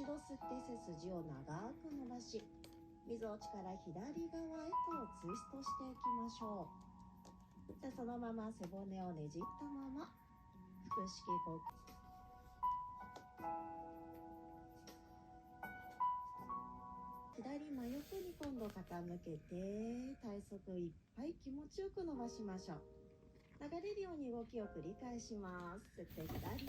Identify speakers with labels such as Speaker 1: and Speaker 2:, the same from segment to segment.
Speaker 1: 度吸って背筋を長く伸ばし、みぞおちから左側へとツイストしていきましょう。でそのまま背骨をねじったまま腹式呼吸。左真横に今度傾けて、体側いっぱい気持ちよく伸ばしましょう。流れるように動きを繰り返します。吸って左。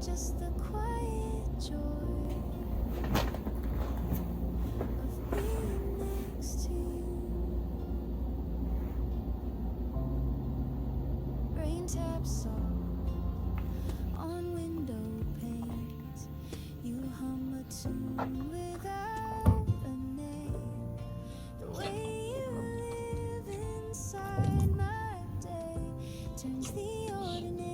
Speaker 1: Just the quiet joy of being next to you. Rain taps on window panes. You hum a tune without a name. The way you live inside my day turns the ordinary.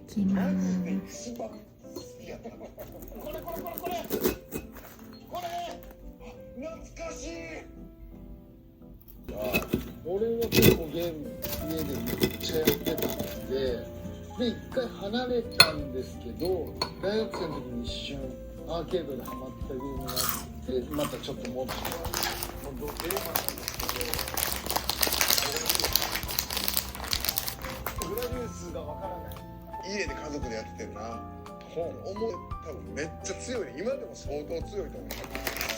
Speaker 2: きます。
Speaker 3: 懐かしい。俺は結構ゲーム家でめっちゃやってたんで、一回離れたんですけど、大学生の時に一瞬アーケードでハマったゲームがあって、またちょっと戻って本当テーマなんですけど、グラディウスがわからない。家で家族でやってるな。思い多分めっちゃ強いね。今でも相当強いと思う。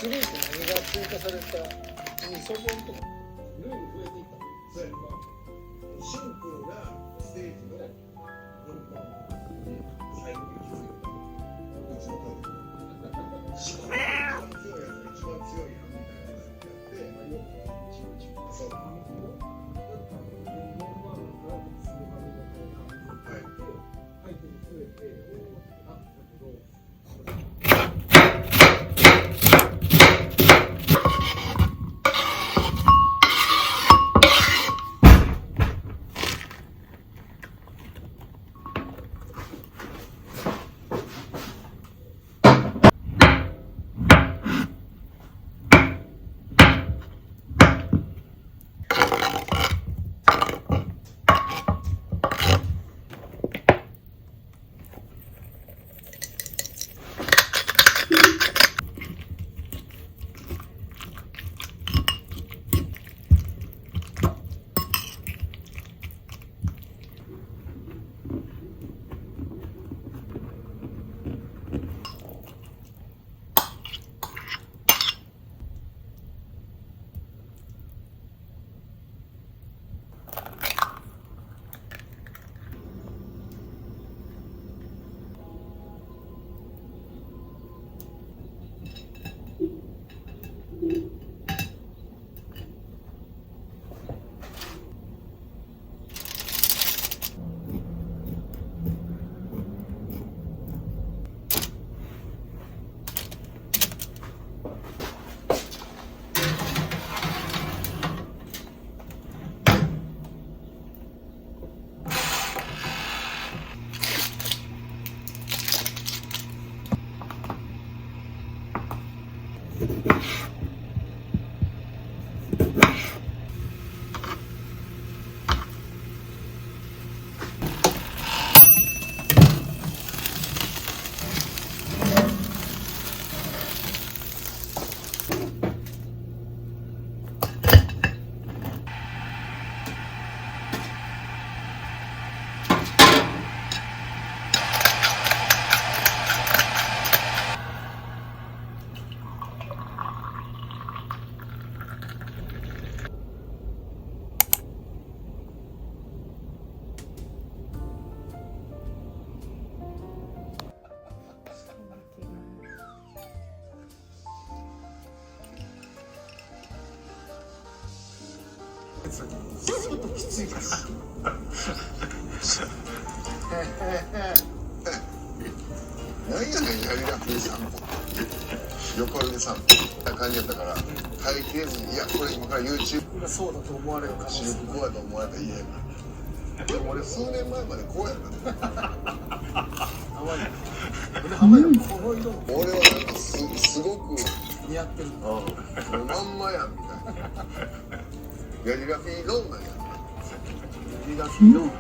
Speaker 3: すごいって何が追加されたイソコンとかルール増えていったの。そうやな。シンプルなステージの最後に気づいた。うちの家族。一番強いやつが一番強いやんみたいなやつやって、そう。ちょっときついから。何やねん、やりらふいさんも。横上さんも。な感じやったから、耐えきれずに、いや、これ今から YouTube がそうだと思われるかもしれない。こうやと思われたら嫌やから。でも俺、数年前までこうやった。俺はなんかすごく似合ってる。まんまやんみたいな。やりらふいローなんや。やりらふいロー。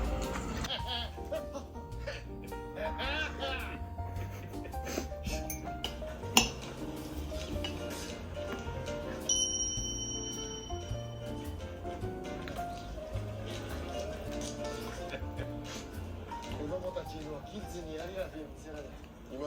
Speaker 3: 子供たちのキッズにやりらふいを見せられない。今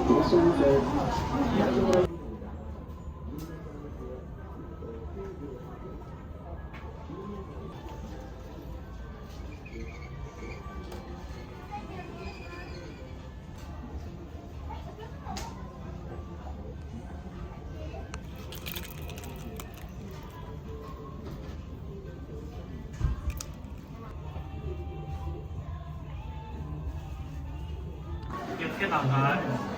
Speaker 2: 気をつけたんかい。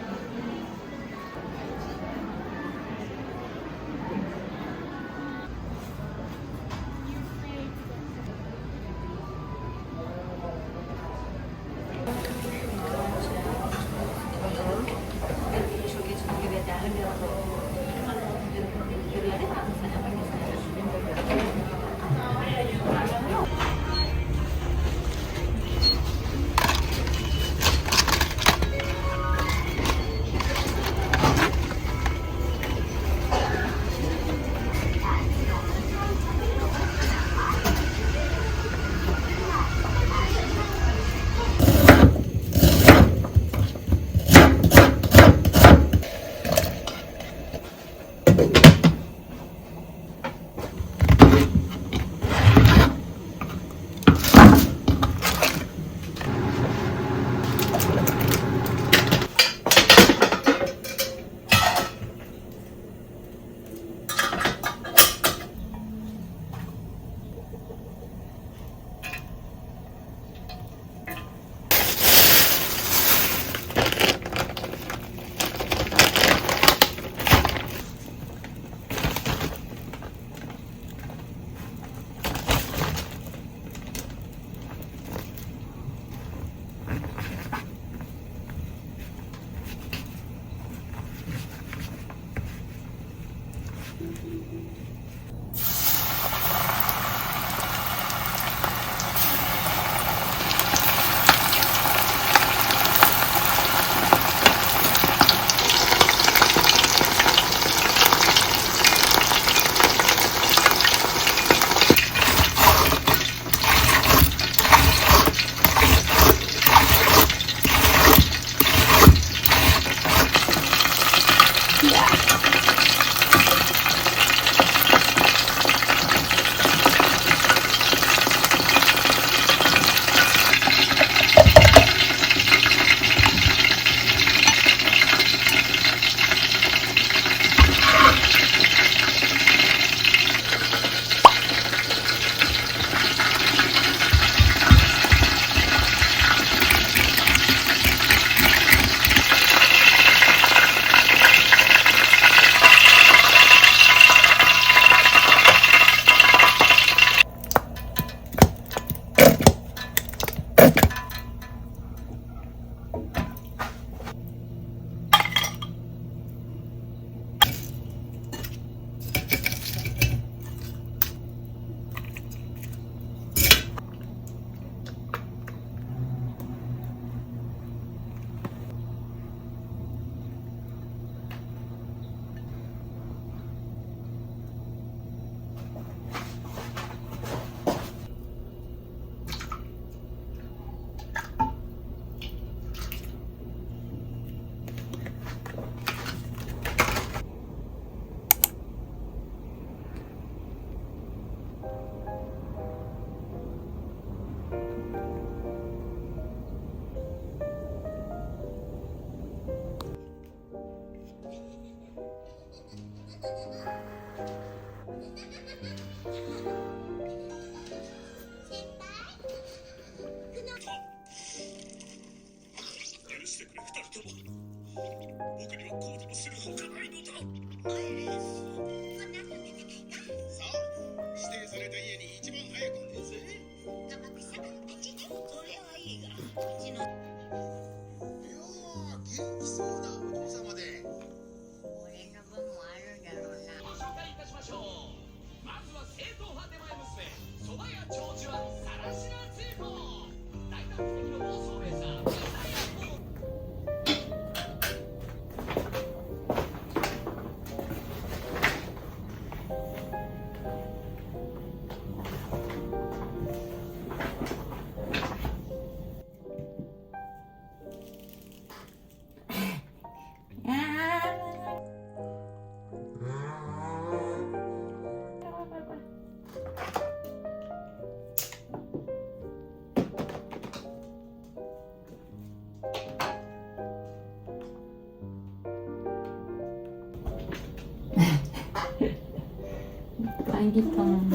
Speaker 4: 入りたん。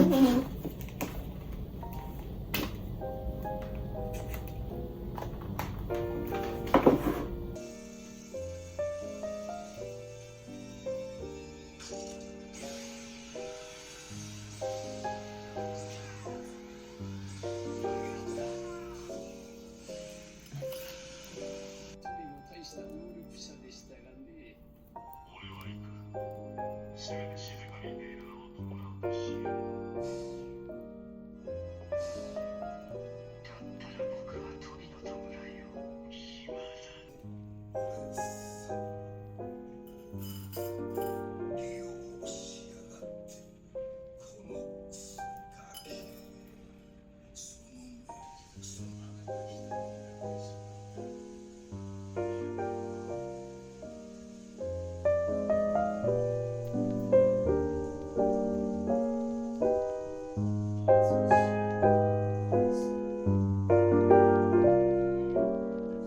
Speaker 5: 大した能力者でしたがね。
Speaker 6: 俺は行く。せめて静かに寝る男なんだし。だったら僕は飛びの弔いを暇だ。利用しやがってこのガキ。その目その